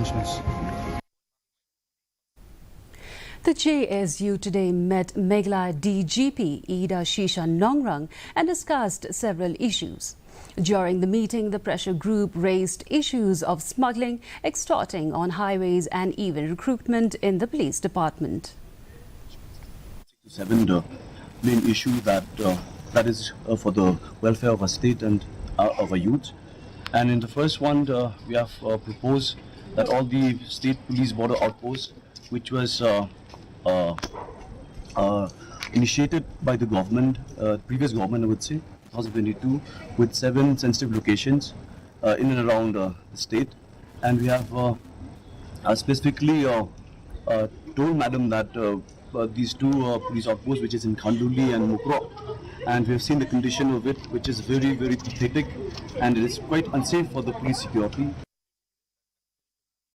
arrangements. The Jsu today met Meghalaya Dgp Ida Shisha Nongrang and discussed several issues. During the meeting, the pressure group raised issues of smuggling, extorting on highways and even recruitment in the police department. 7 main issue that is for the welfare of our state and of our youth. And in the first one, we have proposed that all the state police border outposts, which was initiated by the government, previous government, I would say, 2022, with 7 sensitive locations in and around the state. And we have specifically told Madam that these 2 police outposts, which is in Khanduli and Mukro, and we have seen the condition of it, which is very, very pathetic, and it is quite unsafe for the police security.